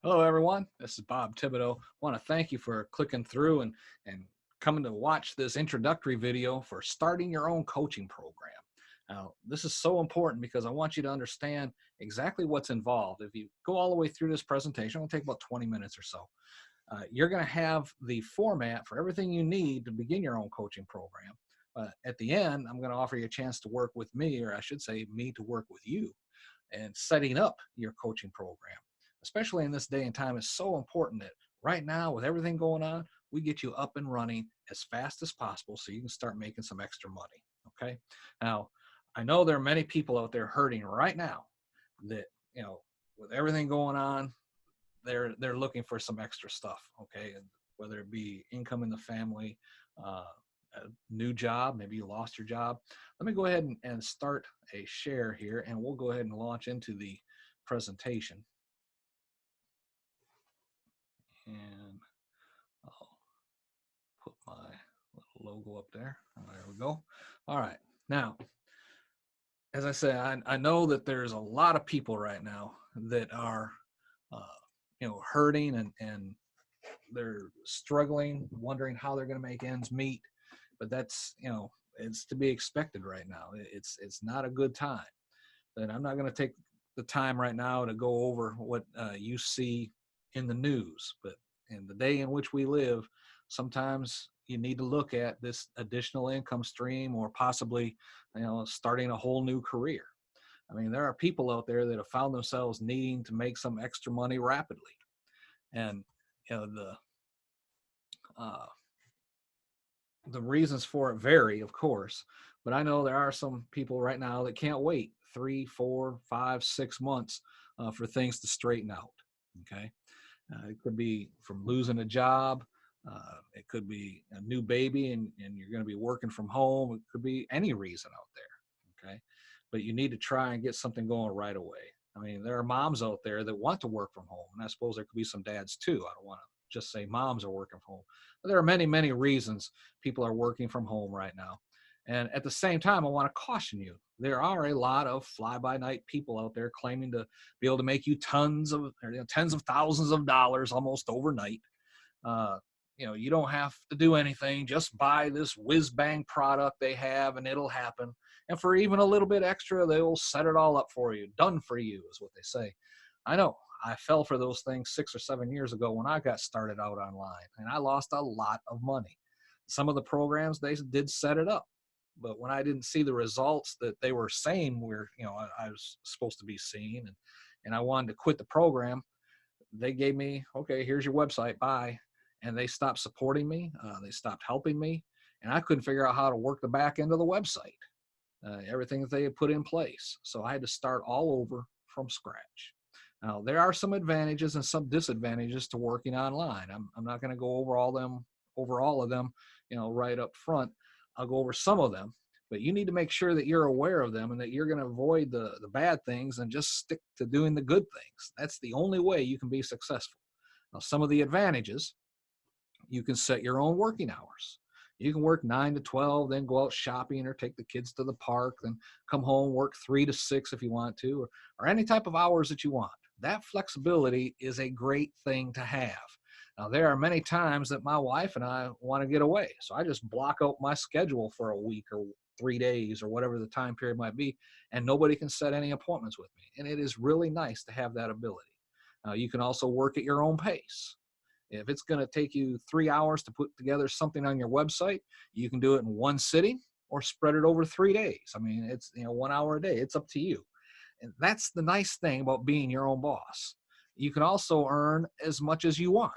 Hello, everyone. This is Bob Thibodeau. I want to thank you for clicking through and coming to watch this introductory video for starting your own coaching program. Now, this is so important because I want you to understand exactly what's involved. If you go all the way through this presentation, it'll take about 20 minutes or so. You're going to have the format for everything you need to begin your own coaching program. At the end, I'm going to offer you a chance to work with me, or I should say, me to work with you and setting up your coaching program. Especially in this day and time, it's so important that right now, with everything going on, we get you up and running as fast as possible so you can start making some extra money. Okay. Now, I know there are many people out there hurting right now that, with everything going on, they're looking for some extra stuff. Okay. And whether it be income in the family, uh, a new job, maybe you lost your job. Let me go ahead and start a share here, and we'll go ahead and launch into the presentation. And I'll put my little logo up there. There we go. All right. Now, as I say, I know that there's a lot of people right now that are, uh, hurting and they're struggling, wondering how they're going to make ends meet. But that's, it's to be expected right now. It's not a good time. And I'm not going to take the time right now to go over what you see in the news, but in the day in which we live, sometimes you need to look at this additional income stream or possibly, starting a whole new career. I mean, there are people out there that have found themselves needing to make some extra money rapidly, and the uh, the reasons for it vary, of course, but I know there are some people right now that can't wait 3, 4, 5, 6 months for things to straighten out. Okay. It could be from losing a job. It could be a new baby and you're going to be working from home. It could be any reason out there. Okay. But you need to try and get something going right away. I mean, there are moms out there that want to work from home. And I suppose there could be some dads too. I don't want to just say moms are working from home. But there are many, many reasons people are working from home right now. And at the same time, I want to caution you there are a lot of fly by night people out there claiming to be able to make you tens of thousands of dollars almost overnight. Uh, you don't have to do anything. Just buy this whiz bang product they have, and it'll happen. And for even a little bit extra, they will set it all up for you. Done for you is what they say. I know. I fell for those things 6 or 7 years ago when I got started out online, and I lost a lot of money. Some of the programs they did set it up, but when I didn't see the results that they were saying I was supposed to be seeing, and I wanted to quit the program, they gave me, okay, here's your website, bye. And they stopped supporting me. They stopped helping me. And I couldn't figure out how to work the back end of the website, everything that they had put in place. So I had to start all over from scratch. Now, there are some advantages and some disadvantages to working online. I'm not going to go over all of them, right up front. I'll go over some of them, but you need to make sure that you're aware of them and that you're going to avoid the bad things and just stick to doing the good things. That's the only way you can be successful. Now, some of the advantages, you can set your own working hours. You can work 9 to 12, then go out shopping or take the kids to the park, then come home, work 3 to 6 if you want to, or any type of hours that you want. That flexibility is a great thing to have. Now, there are many times that my wife and I want to get away. So I just block out my schedule for a week or 3 days or whatever the time period might be, and nobody can set any appointments with me. And it is really nice to have that ability. You can also work at your own pace. If it's going to take you 3 hours to put together something on your website, you can do it in one sitting or spread it over 3 days. I mean, it's 1 hour a day. It's up to you. And that's the nice thing about being your own boss. You can also earn as much as you want.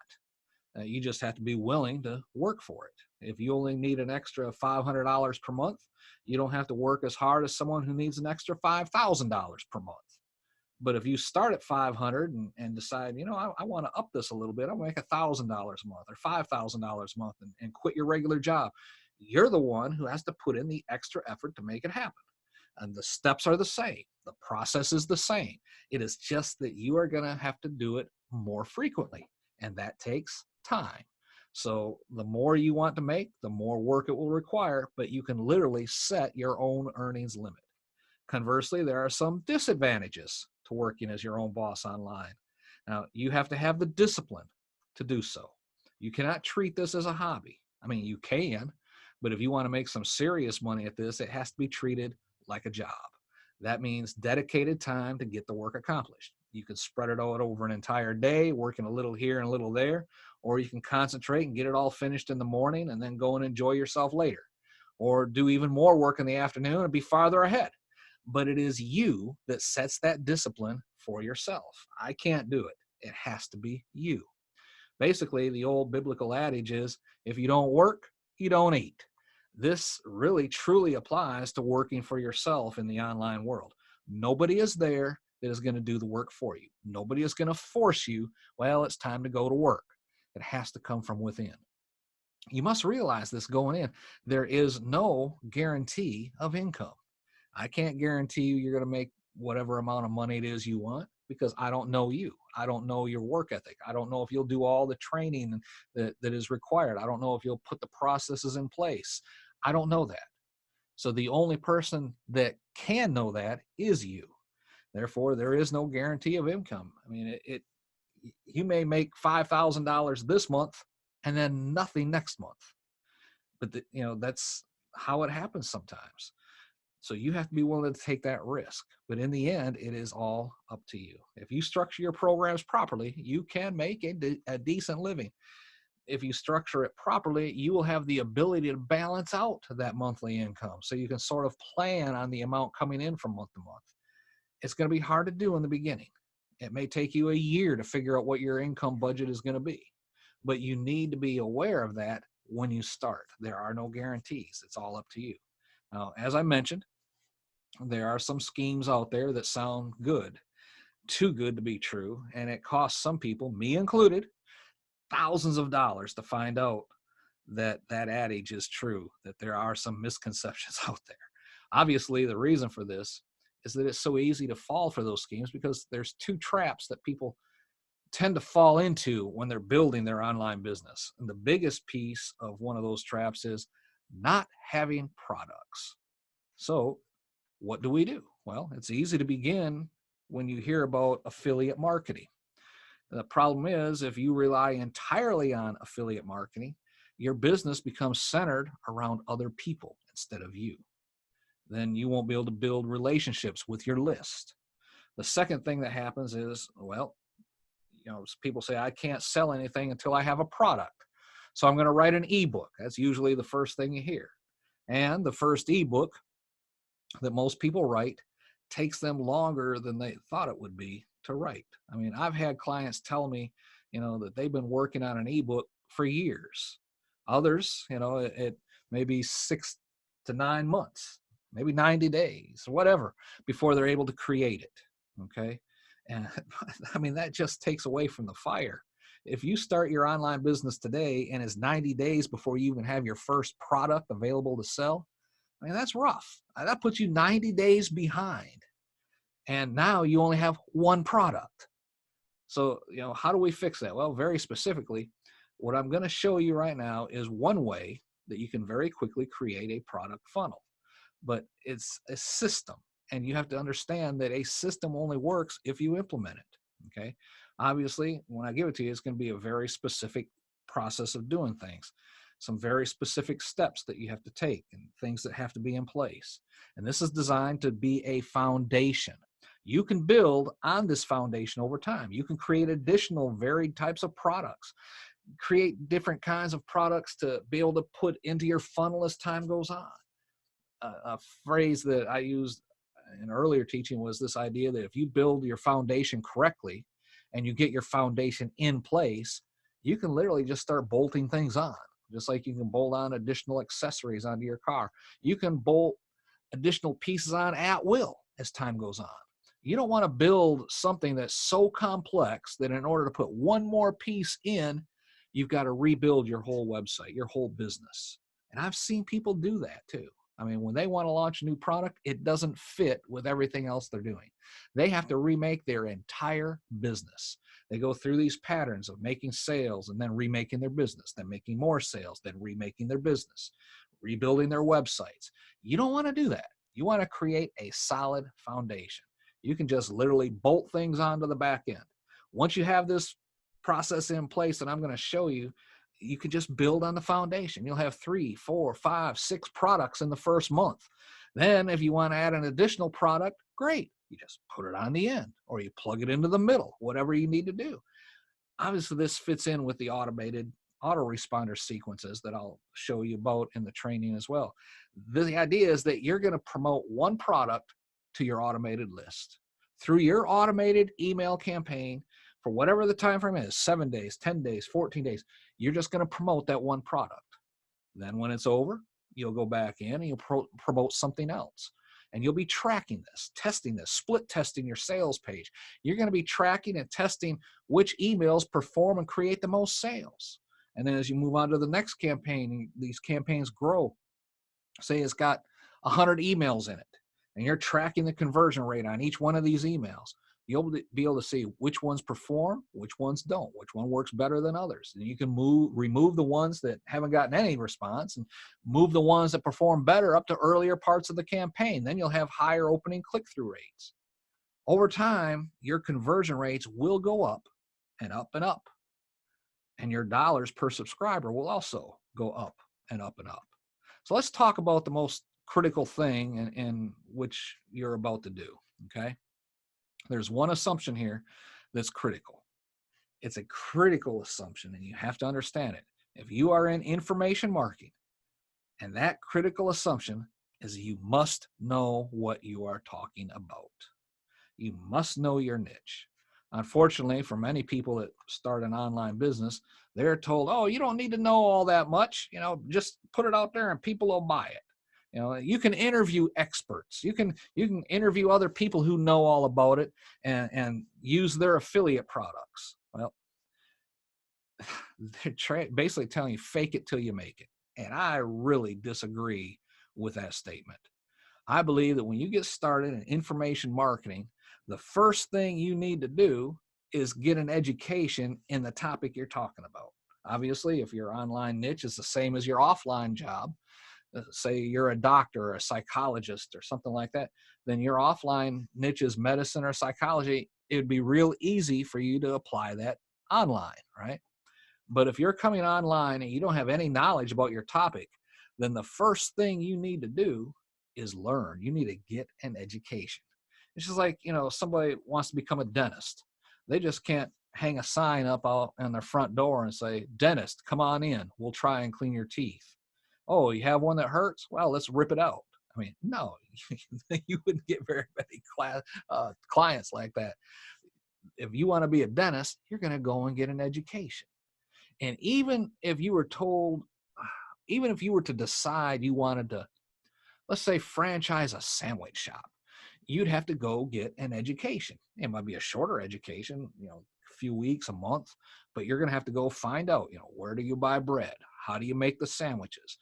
You just have to be willing to work for it. If you only need an extra $500 per month, you don't have to work as hard as someone who needs an extra $5,000 per month. But if you start at 500 and decide, I want to up this a little bit, I'm going to make $1,000 a month or $5,000 a month and quit your regular job, you're the one who has to put in the extra effort to make it happen. And the steps are the same. The process is the same. It is just that you are going to have to do it more frequently, and that takes time. So the more you want to make, the more work it will require, but you can literally set your own earnings limit. Conversely, there are some disadvantages to working as your own boss online. Now, you have to have the discipline to do so. You cannot treat this as a hobby. I mean, you can, but if you want to make some serious money at this, it has to be treated like a job. That means dedicated time to get the work accomplished. You can spread it out over an entire day, working a little here and a little there, or you can concentrate and get it all finished in the morning and then go and enjoy yourself later, or do even more work in the afternoon and be farther ahead. But it is you that sets that discipline for yourself. I can't do it. It has to be you. Basically, the old biblical adage is, if you don't work, you don't eat. This really truly applies to working for yourself in the online world. Nobody is there that is going to do the work for you. Nobody is going to force you, well, it's time to go to work. It has to come from within. You must realize this going in. There is no guarantee of income. I can't guarantee you're going to make whatever amount of money it is you want, because I don't know you. I don't know your work ethic. I don't know if you'll do all the training that is required. I don't know if you'll put the processes in place. I don't know that. So the only person that can know that is you. Therefore, there is no guarantee of income. I mean, you may make $5,000 this month and then nothing next month. But that's how it happens sometimes. So you have to be willing to take that risk. But in the end, it is all up to you. If you structure your programs properly, you can make a decent living. If you structure it properly, you will have the ability to balance out that monthly income. So you can sort of plan on the amount coming in from month to month. It's going to be hard to do in the beginning. It may take you a year to figure out what your income budget is going to be. But you need to be aware of that when you start. There are no guarantees. It's all up to you. Now, as I mentioned, there are some schemes out there that sound good, too good to be true, and it costs some people, me included, thousands of dollars to find out that adage is true, that there are some misconceptions out there. Obviously, the reason for this is that it's so easy to fall for those schemes, because there's two traps that people tend to fall into when they're building their online business. And the biggest piece of one of those traps is not having products. So what do we do? Well, it's easy to begin when you hear about affiliate marketing. The problem is, if you rely entirely on affiliate marketing, your business becomes centered around other people instead of you. Then you won't be able to build relationships with your list. The second thing that happens is, well, people say, I can't sell anything until I have a product. So I'm going to write an ebook. That's usually the first thing you hear. And the first ebook that most people write takes them longer than they thought it would be to write. I mean, I've had clients tell me, that they've been working on an ebook for years. Others, it may be 6 to 9 months, maybe 90 days, whatever, before they're able to create it. Okay. And I mean, that just takes away from the fire. If you start your online business today and it's 90 days before you even have your first product available to sell, I mean, that's rough. That puts you 90 days behind. And now you only have one product. So, how do we fix that? Well, very specifically, what I'm going to show you right now is one way that you can very quickly create a product funnel. But it's a system. And you have to understand that a system only works if you implement it. Okay. Obviously, when I give it to you, it's going to be a very specific process of doing things. Some very specific steps that you have to take and things that have to be in place. And this is designed to be a foundation. You can build on this foundation over time. You can create additional varied types of products, create different kinds of products to be able to put into your funnel as time goes on. A phrase that I used in earlier teaching was this idea that if you build your foundation correctly and you get your foundation in place, you can literally just start bolting things on. Just like you can bolt on additional accessories onto your car. You can bolt additional pieces on at will as time goes on. You don't want to build something that's so complex that in order to put one more piece in, you've got to rebuild your whole website, your whole business. And I've seen people do that too. I mean, when they want to launch a new product, it doesn't fit with everything else they're doing. They have to remake their entire business. They go through these patterns of making sales and then remaking their business, then making more sales, then remaking their business, rebuilding their websites. You don't want to do that. You want to create a solid foundation. You can just literally bolt things onto the back end. Once you have this process in place that I'm going to show you, you can just build on the foundation. You'll have 3, 4, 5, 6 products in the first month. Then if you want to add an additional product, great. You just put it on the end, or you plug it into the middle, whatever you need to do. Obviously, this fits in with the automated autoresponder sequences that I'll show you about in the training as well. The idea is that you're going to promote one product to your automated list through your automated email campaign for whatever the time frame is, 7 days, 10 days, 14 days. You're just going to promote that one product. Then when it's over, you'll go back in and you'll promote something else. And you'll be tracking this, testing this, split testing your sales page. You're going to be tracking and testing which emails perform and create the most sales. And then as you move on to the next campaign, these campaigns grow. Say it's got 100 emails in it, and you're tracking the conversion rate on each one of these emails. You'll be able to see which ones perform, which ones don't, which one works better than others. And you can remove the ones that haven't gotten any response and move the ones that perform better up to earlier parts of the campaign. Then you'll have higher opening click-through rates. Over time, your conversion rates will go up and up and up. And your dollars per subscriber will also go up and up and up. So let's talk about the most critical thing in which you're about to do, okay? There's one assumption here that's critical. It's a critical assumption, and you have to understand it. If you are in information marketing, and that critical assumption is you must know what you are talking about. You must know your niche. Unfortunately, for many people that start an online business, they're told, oh, you don't need to know all that much. Just put it out there and people will buy it. You can interview experts. You can interview other people who know all about it and use their affiliate products. Well, they're basically telling you fake it till you make it. And I really disagree with that statement. I believe that when you get started in information marketing, the first thing you need to do is get an education in the topic you're talking about. Obviously, if your online niche is the same as your offline job, say you're a doctor or a psychologist or something like that, then your offline niche is medicine or psychology. It would be real easy for you to apply that online, right? But if you're coming online and you don't have any knowledge about your topic, then the first thing you need to do is learn. You need to get an education. It's just like, somebody wants to become a dentist. They just can't hang a sign up out on their front door and say, dentist, come on in. We'll try and clean your teeth. Oh, you have one that hurts? Well, let's rip it out. I mean, no, you wouldn't get very many clients like that. If you want to be a dentist, you're going to go and get an education. And even if you were to decide you wanted to, let's say, franchise a sandwich shop, you'd have to go get an education. It might be a shorter education, a few weeks, a month, but you're going to have to go find out, where do you buy bread? How do you make the sandwiches?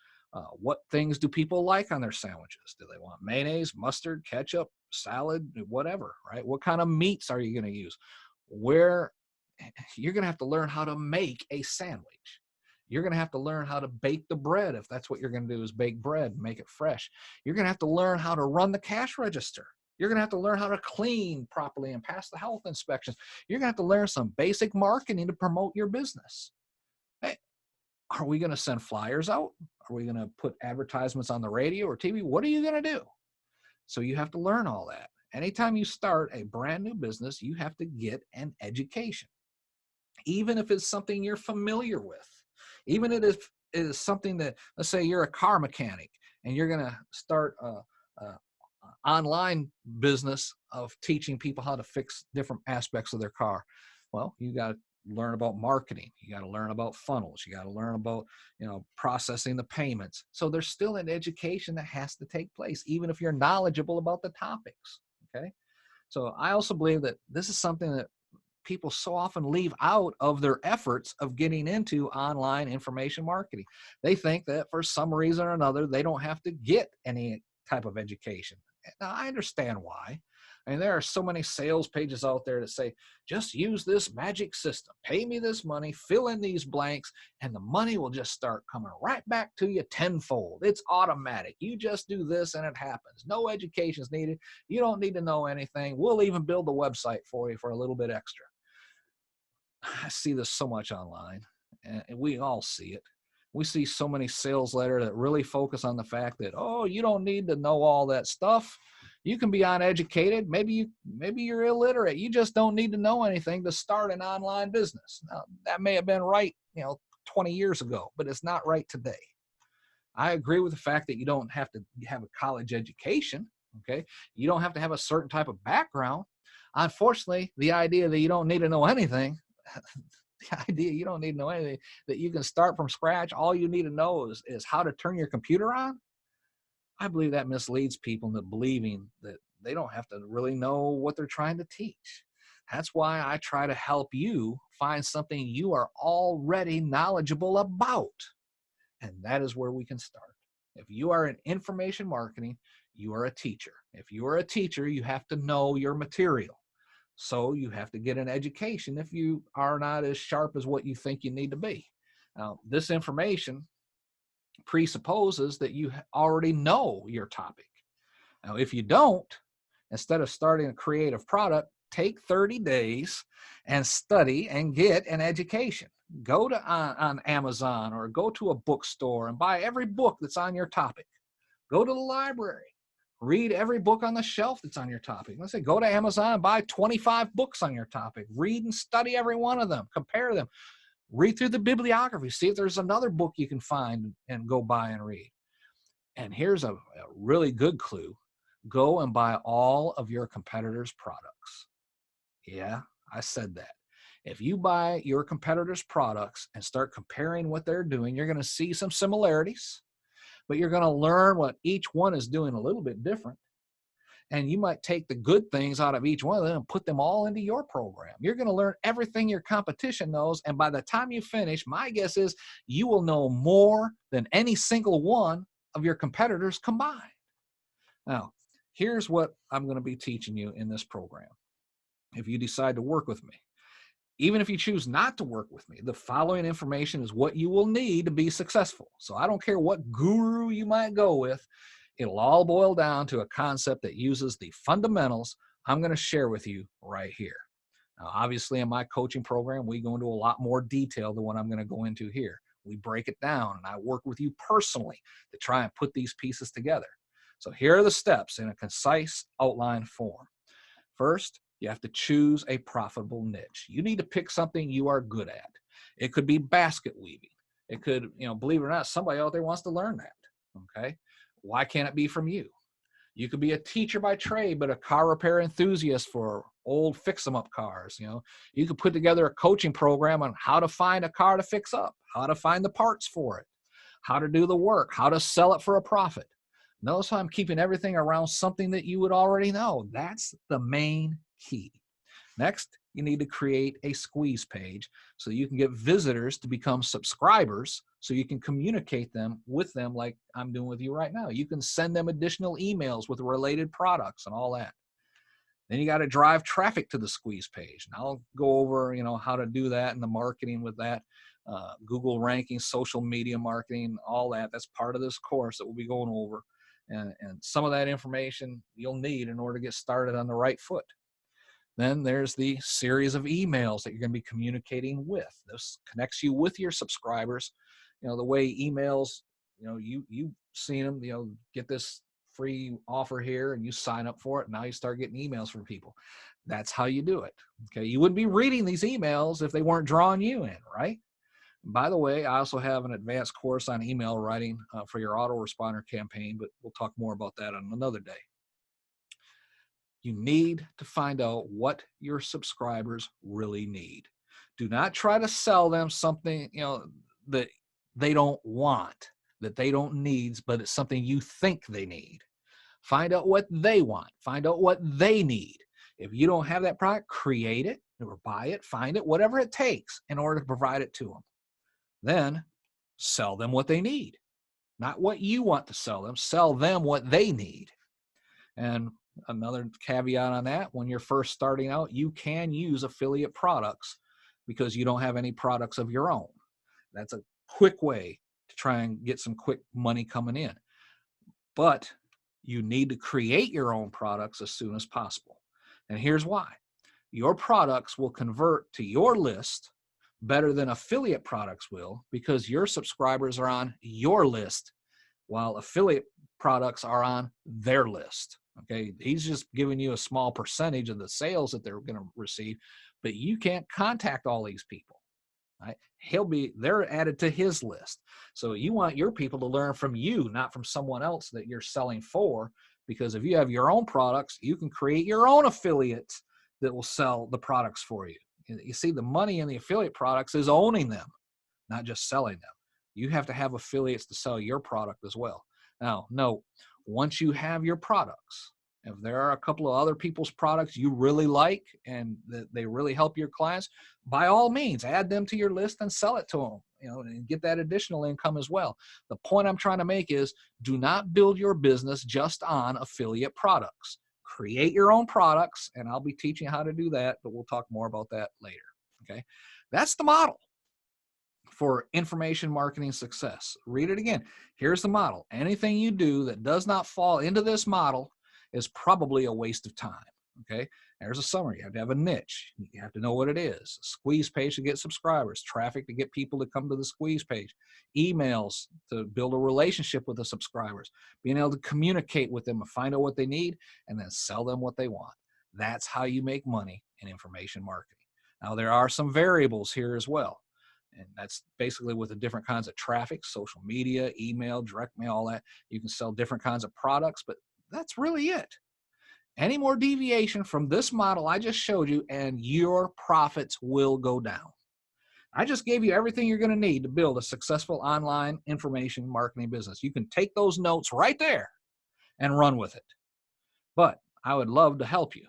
What things do people like on their sandwiches? Do they want mayonnaise, mustard, ketchup, salad, whatever, right? What kind of meats are you going to use? You're going to have to learn how to make a sandwich. You're going to have to learn how to bake the bread. If that's what you're going to do is bake bread and make it fresh. You're going to have to learn how to run the cash register. You're going to have to learn how to clean properly and pass the health inspections. You're going to have to learn some basic marketing to promote your business. Hey, are we going to send flyers out? Are we going to put advertisements on the radio or TV? What are you going to do? So you have to learn all that. Anytime you start a brand new business, you have to get an education. Even if it's something you're familiar with, even if it is something that, let's say you're a car mechanic and you're going to start a online business of teaching people how to fix different aspects of their car. Well, you got to learn about marketing. You got to learn about funnels. You got to learn about, processing the payments. So there's still an education that has to take place, even if you're knowledgeable about the topics. Okay. So I also believe that this is something that people so often leave out of their efforts of getting into online information marketing. They think that for some reason or another, they don't have to get any type of education. Now, I understand why. I mean, there are so many sales pages out there that say, just use this magic system, pay me this money, fill in these blanks, and the money will just start coming right back to you tenfold. It's automatic. You just do this and it happens. No education is needed. You don't need to know anything. We'll even build a website for you for a little bit extra. see this so much online, and we all see it. We see so many sales letters that really focus on the fact that, oh, you don't need to know all that stuff. You can be uneducated. Maybe you're illiterate. You just don't need to know anything to start an online business. Now, that may have been right, 20 years ago, but it's not right today. I agree with the fact that you don't have to have a college education. Okay. You don't have to have a certain type of background. Unfortunately, the idea that you don't need to know anything, the idea you don't need to know anything, that you can start from scratch, all you need to know is how to turn your computer on. I believe that misleads people into believing that they don't have to really know what they're trying to teach. That's why I try to help you find something you are already knowledgeable about. And that is where we can start. If you are in information marketing, you are a teacher. If you are a teacher, you have to know your material. So you have to get an education if you are not as sharp as what you think you need to be. Now, this information presupposes that you already know your topic. Now, if you don't, instead of starting a creative product, take 30 days and study and get an education. Go to on Amazon or go to a bookstore and buy every book that's on your topic. Go to the library. Read every book on the shelf that's on your topic. Let's say go to Amazon and buy 25 books on your topic. Read and study every one of them. Compare them. Read through the bibliography. See if there's another book you can find and go buy and read. And here's a really good clue. Go and buy all of your competitors' products. Yeah, I said that. If you buy your competitors' products and start comparing what they're doing, you're going to see some similarities, but you're going to learn what each one is doing a little bit different. And you might take the good things out of each one of them and put them all into your program. You're going to learn everything your competition knows. And by the time you finish, my guess is you will know more than any single one of your competitors combined. Now, here's what I'm going to be teaching you in this program. If you decide to work with me, even if you choose not to work with me, the following information is what you will need to be successful. So I don't care what guru you might go with. It'll all boil down to a concept that uses the fundamentals I'm going to share with you right here. Now, obviously, in my coaching program, we go into a lot more detail than what I'm going to go into here. We break it down, and I work with you personally to try and put these pieces together. So here are the steps in a concise outline form. First, you have to choose a profitable niche. You need to pick something you are good at. It could be basket weaving. It could, believe it or not, somebody out there wants to learn that. Okay. Why can't it be from you? You could be a teacher by trade, but a car repair enthusiast for old fix-em-up cars. You could put together a coaching program on how to find a car to fix up, how to find the parts for it, how to do the work, how to sell it for a profit. Notice how I'm keeping everything around something that you would already know. That's the main key. Next, you need to create a squeeze page so you can get visitors to become subscribers so you can communicate with them like I'm doing with you right now. You can send them additional emails with related products and all that. Then you got to drive traffic to the squeeze page. And I'll go over, how to do that and the marketing with that. Google rankings, social media marketing, all that. That's part of this course that we'll be going over. And some of that information you'll need in order to get started on the right foot. Then there's the series of emails that you're going to be communicating with. This connects you with your subscribers. The way emails, you've seen them, get this free offer here and you sign up for it. Now you start getting emails from people. That's how you do it. Okay. You wouldn't be reading these emails if they weren't drawing you in, right? By the way, I also have an advanced course on email writing for your autoresponder campaign, but we'll talk more about that on another day. You need to find out what your subscribers really need. Do not try to sell them something, that they don't want, that they don't need, but it's something you think they need. Find out what they want. Find out what they need. If you don't have that product, create it or buy it, find it, whatever it takes in order to provide it to them. Then sell them what they need, not what you want to sell them. Sell them what they need. And another caveat on that, when you're first starting out, you can use affiliate products because you don't have any products of your own. That's a quick way to try and get some quick money coming in. But you need to create your own products as soon as possible. And here's why. Your products will convert to your list better than affiliate products will, because your subscribers are on your list while affiliate products are on their list. Okay, he's just giving you a small percentage of the sales that they're going to receive, but you can't contact all these people. Right? They're added to his list. So you want your people to learn from you, not from someone else that you're selling for. Because if you have your own products, you can create your own affiliates that will sell the products for you. You see, the money in the affiliate products is owning them, not just selling them. You have to have affiliates to sell your product as well. Now, note, once you have your products, if there are a couple of other people's products you really like and that they really help your clients, by all means, add them to your list and sell it to them, and get that additional income as well. The point I'm trying to make is, do not build your business just on affiliate products. Create your own products, and I'll be teaching you how to do that, but we'll talk more about that later. Okay, that's the model for information marketing success. Read it again. Here's the model. Anything you do that does not fall into this model is probably a waste of time. Okay, there's a summary. You have to have a niche. You have to know what it is. A squeeze page to get subscribers, traffic to get people to come to the squeeze page, emails to build a relationship with the subscribers, being able to communicate with them and find out what they need, and then sell them what they want. That's how you make money in information marketing. Now, there are some variables here as well. And that's basically with the different kinds of traffic, social media, email, direct mail, all that. You can sell different kinds of products, but that's really it. Any more deviation from this model I just showed you, and your profits will go down. I just gave you everything you're going to need to build a successful online information marketing business. You can take those notes right there and run with it. But I would love to help you.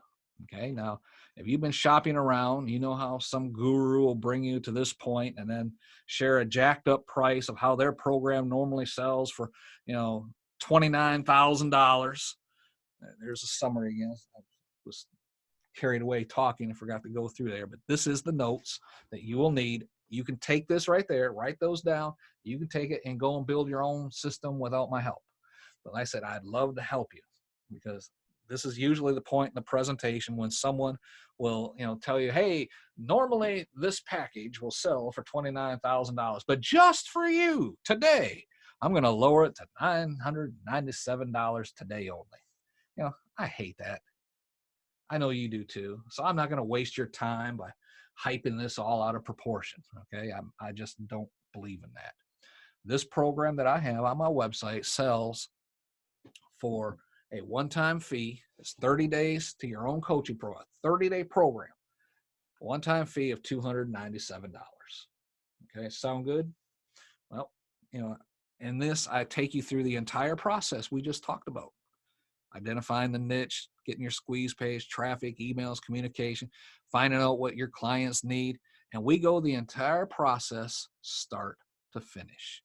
Okay, now, if you've been shopping around, you know how some guru will bring you to this point and then share a jacked up price of how their program normally sells for, $29,000. There's a summary again. I was carried away talking and forgot to go through there, but this is the notes that you will need. You can take this right there, write those down. You can take it and go and build your own system without my help. But like I said, I'd love to help you, because this is usually the point in the presentation when someone will, tell you, hey, normally this package will sell for $29,000, but just for you today, I'm going to lower it to $997 today only. I hate that. I know you do too. So I'm not going to waste your time by hyping this all out of proportion. Okay. I just don't believe in that. This program that I have on my website sells for a one-time fee. It's 30 days to your own coaching program, 30-day program, one-time fee of $297. Okay, sound good? Well, in this, I take you through the entire process we just talked about. Identifying the niche, getting your squeeze page, traffic, emails, communication, finding out what your clients need. And we go the entire process, start to finish.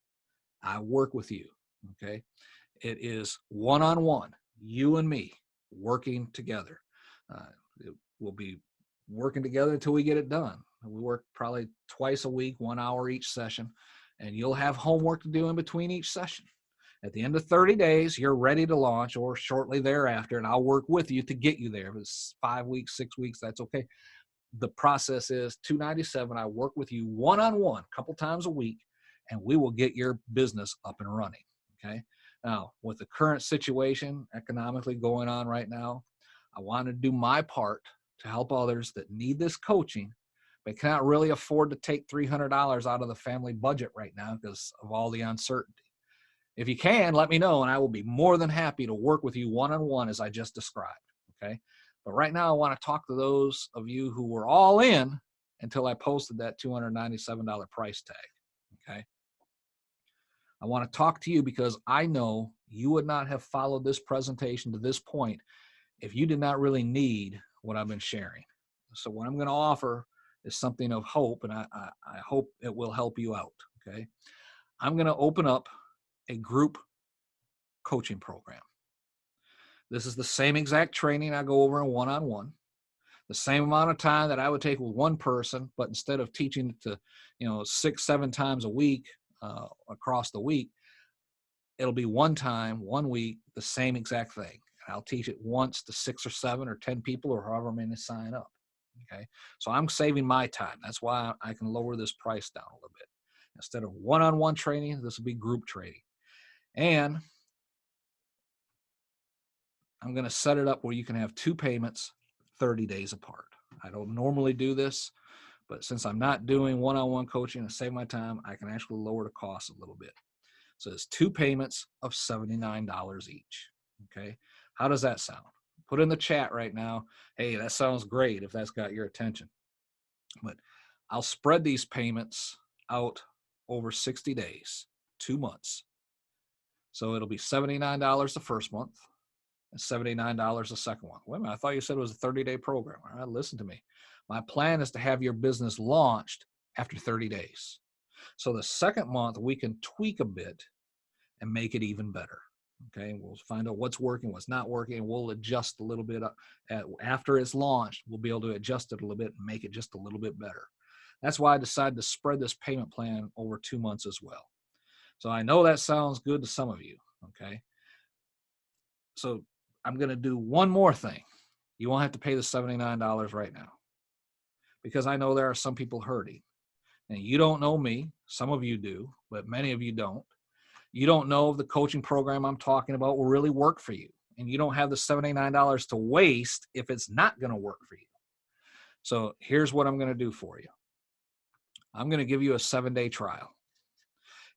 I work with you, okay? It is one-on-one, you and me working together. We'll be working together until we get it done. We work probably twice a week, 1 hour each session, and you'll have homework to do in between each session. At the end of 30 days, you're ready to launch, or shortly thereafter, and I'll work with you to get you there. If it's 5 weeks, 6 weeks, that's okay. The process is $297. I work with you one-on-one a couple times a week, and we will get your business up and running, okay? Now, with the current situation economically going on right now, I want to do my part to help others that need this coaching, but cannot really afford to take $300 out of the family budget right now because of all the uncertainty. If you can, let me know, and I will be more than happy to work with you one-on-one as I just described, okay? But right now, I want to talk to those of you who were all in until I posted that $297 price tag, okay? I want to talk to you because I know you would not have followed this presentation to this point if you did not really need what I've been sharing. So what I'm going to offer is something of hope, and I hope it will help you out, okay? I'm going to open up a group coaching program. This is the same exact training I go over in one-on-one, the same amount of time that I would take with one person, but instead of teaching it to, 6, 7 times a week across the week, it'll be one time, 1 week, the same exact thing. I'll teach it once to 6 or 7 or 10 people or however many sign up. Okay. So I'm saving my time. That's why I can lower this price down a little bit. Instead of one-on-one training, this will be group training. And I'm going to set it up where you can have 2 payments 30 days apart. I don't normally do this, but since I'm not doing one-on-one coaching to save my time, I can actually lower the cost a little bit. So it's 2 payments of $79 each. Okay. How does that sound? Put in the chat right now. Hey, that sounds great if that's got your attention. But I'll spread these payments out over 60 days, 2 months. So it'll be $79 the first month and $79 the second one. Wait a minute, I thought you said it was a 30-day program. All right, listen to me. My plan is to have your business launched after 30 days. So the second month, we can tweak a bit and make it even better. Okay, we'll find out what's working, what's not working, and we'll adjust a little bit after it's launched. We'll be able to adjust it a little bit and make it just a little bit better. That's why I decided to spread this payment plan over 2 months as well. So I know that sounds good to some of you. Okay, so I'm going to do one more thing. You won't have to pay the $79 right now, because I know there are some people hurting. And you don't know me. Some of you do, but many of you don't. You don't know if the coaching program I'm talking about will really work for you. And you don't have the $79 to waste if it's not going to work for you. So here's what I'm going to do for you. I'm going to give you a 7-day trial.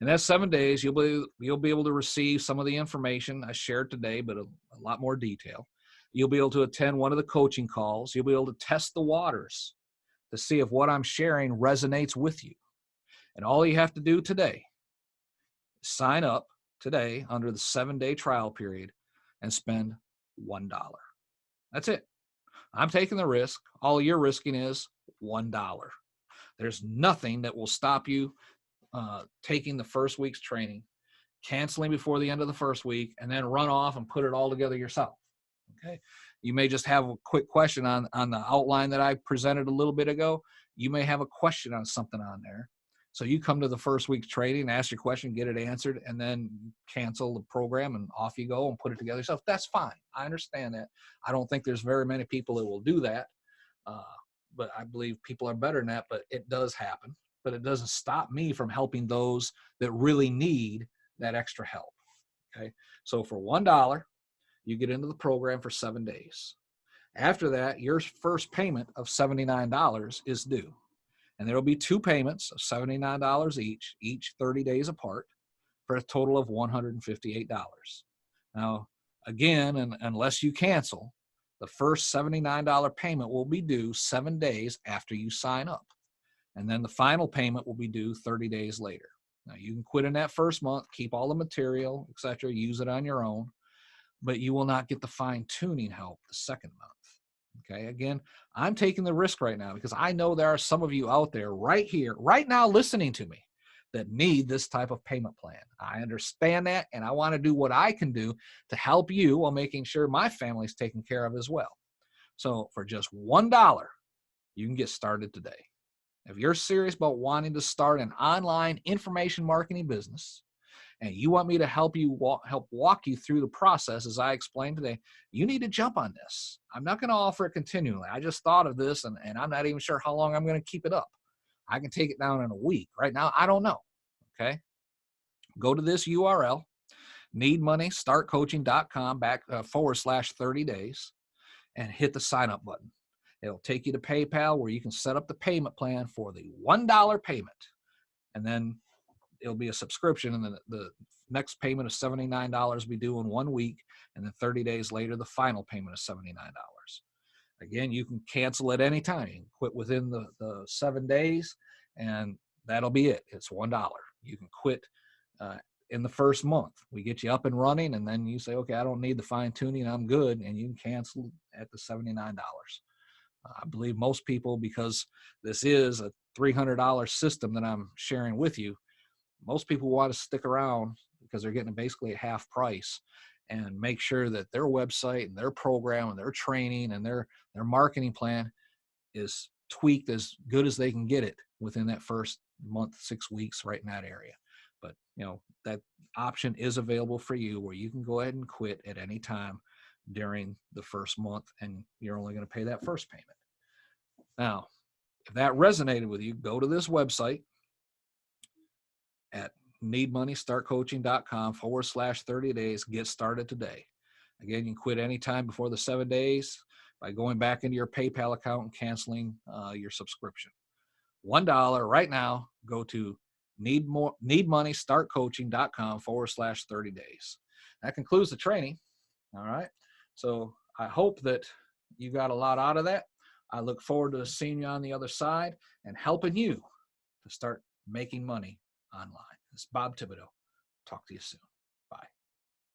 In that 7 days, you'll be able to receive some of the information I shared today, but a lot more detail. You'll be able to attend one of the coaching calls. You'll be able to test the waters to see if what I'm sharing resonates with you. And all you have to do today is sign up today under the 7-day trial period and spend $1. That's it. I'm taking the risk. All you're risking is $1. There's nothing that will stop you taking the first week's training, canceling before the end of the first week, and then run off and put it all together yourself. Okay. You may just have a quick question on the outline that I presented a little bit ago. You may have a question on something on there. So you come to the first week's training, ask your question, get it answered, and then cancel the program and off you go and put it together yourself. That's fine. I understand that. I don't think there's very many people that will do that. But I believe people are better than that, but it does happen. But it doesn't stop me from helping those that really need that extra help. Okay. So for $1, you get into the program for 7 days. After that, your first payment of $79 is due. And there will be 2 payments of $79 each 30 days apart, for a total of $158. Now, again, and unless you cancel, the first $79 payment will be due 7 days after you sign up. And then the final payment will be due 30 days later. Now, you can quit in that first month, keep all the material, etc., use it on your own, but you will not get the fine-tuning help the second month. Okay, again, I'm taking the risk right now because I know there are some of you out there right here, right now listening to me that need this type of payment plan. I understand that, and I want to do what I can do to help you while making sure my family's taken care of as well. So for just $1, you can get started today. If you're serious about wanting to start an online information marketing business, and you want me to help walk you through the process as I explained today, you need to jump on this. I'm not going to offer it continually. I just thought of this, and I'm not even sure how long I'm going to keep it up. I can take it down in a week. Right now, I don't know. Okay. Go to this URL, needmoneystartcoaching.com/30 days, and hit the sign up button. It'll take you to PayPal where you can set up the payment plan for the $1 payment. And then it'll be a subscription, and then the next payment of $79 will be due in 1 week, and then 30 days later, the final payment of $79. Again, you can cancel at any time. You can quit within the 7 days, and that'll be it. It's $1. You can quit in the first month. We get you up and running, and then you say, okay, I don't need the fine tuning, I'm good, and you can cancel at the $79. I believe most people, because this is a $300 system that I'm sharing with you, most people want to stick around because they're getting basically at half price and make sure that their website and their program and their training and their marketing plan is tweaked as good as they can get it within that first month, 6 weeks, right in that area. But that option is available for you where you can go ahead and quit at any time during the first month, and you're only going to pay that first payment. Now, if that resonated with you, go to this website at needmoneystartcoaching.com/30 days. Get started today. Again, you can quit anytime before the 7 days by going back into your PayPal account and canceling your subscription. $1 right now. Go to needmoneystartcoaching.com/30 days. That concludes the training. All right. So I hope that you got a lot out of that. I look forward to seeing you on the other side and helping you to start making money online. It's Bob Thibodeau. Talk to you soon.